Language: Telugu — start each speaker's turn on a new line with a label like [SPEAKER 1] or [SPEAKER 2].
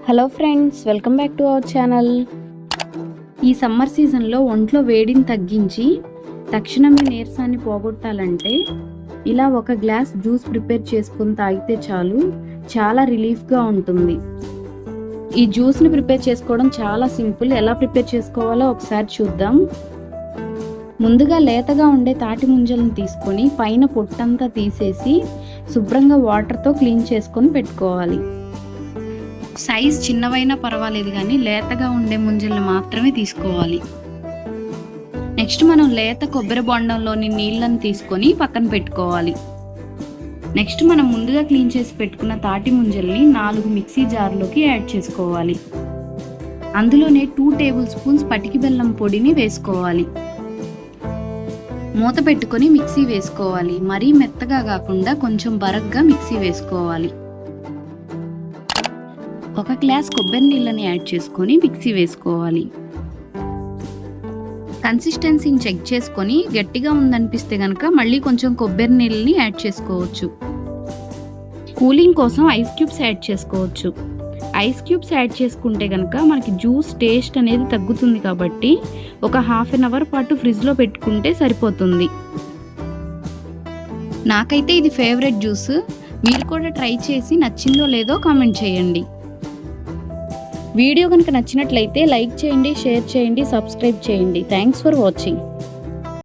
[SPEAKER 1] Hello friends, welcome back to our channel. ఈ సమ్మర్ సీజన్లో ఒంట్లో వేడిని తగ్గించి తక్షణమే నీరసాన్ని పోగొట్టాలంటే ఇలా ఒక గ్లాస్ జ్యూస్ ప్రిపేర్ చేసుకుని తాగితే చాలు, చాలా రిలీఫ్గా ఉంటుంది. ఈ జ్యూస్ని ప్రిపేర్ చేసుకోవడం చాలా సింపుల్. ఎలా ప్రిపేర్ చేసుకోవాలో ఒకసారి చూద్దాం. ముందుగా లేతగా ఉండే తాటి ముంజలను తీసుకొని పైన పొట్టంతా తీసేసి శుభ్రంగా వాటర్తో క్లీన్ చేసుకొని పెట్టుకోవాలి. సైజ్ చిన్నవైనా పర్వాలేదు, కానీ లేతగా ఉండే ముంజలను మాత్రమే తీసుకోవాలి. నెక్స్ట్ మనం లేత కొబ్బరి బొండంలోని నీళ్ళని తీసుకొని పక్కన పెట్టుకోవాలి. నెక్స్ట్ మనం ముందుగా క్లీన్ చేసి పెట్టుకున్న తాటి ముంజల్ని 4 మిక్సీ జార్లోకి యాడ్ చేసుకోవాలి. అందులోనే 2 టేబుల్ స్పూన్స్ పటికి బెల్లం పొడిని వేసుకోవాలి. మూత పెట్టుకొని మిక్సీ వేసుకోవాలి. మరీ మెత్తగా కాకుండా కొంచెం బరగ్గా మిక్సీ వేసుకోవాలి. 1 గ్లాస్ కొబ్బరి నీళ్ళని యాడ్ చేసుకొని మిక్సీ వేసుకోవాలి. కన్సిస్టెన్సీని చెక్ చేసుకొని గట్టిగా ఉందనిపిస్తే కనుక మళ్ళీ కొంచెం కొబ్బరి నీళ్ళని యాడ్ చేసుకోవచ్చు. కూలింగ్ కోసం ఐస్ క్యూబ్స్ యాడ్ చేసుకోవచ్చు. ఐస్ క్యూబ్స్ యాడ్ చేసుకుంటే కనుక మనకి జ్యూస్ టేస్ట్ అనేది తగ్గుతుంది, కాబట్టి ఒక ½ అన్ అవర్ పాటు ఫ్రిడ్జ్లో పెట్టుకుంటే సరిపోతుంది. నాకైతే ఇది ఫేవరెట్ జ్యూస్. మీరు కూడా ట్రై చేసి నచ్చిందో లేదో కామెంట్ చేయండి. వీడియో కనుక నచ్చినట్లయితే లైక్ చేయండి, షేర్ చేయండి, సబ్స్క్రైబ్ చేయండి. Thanks for watching.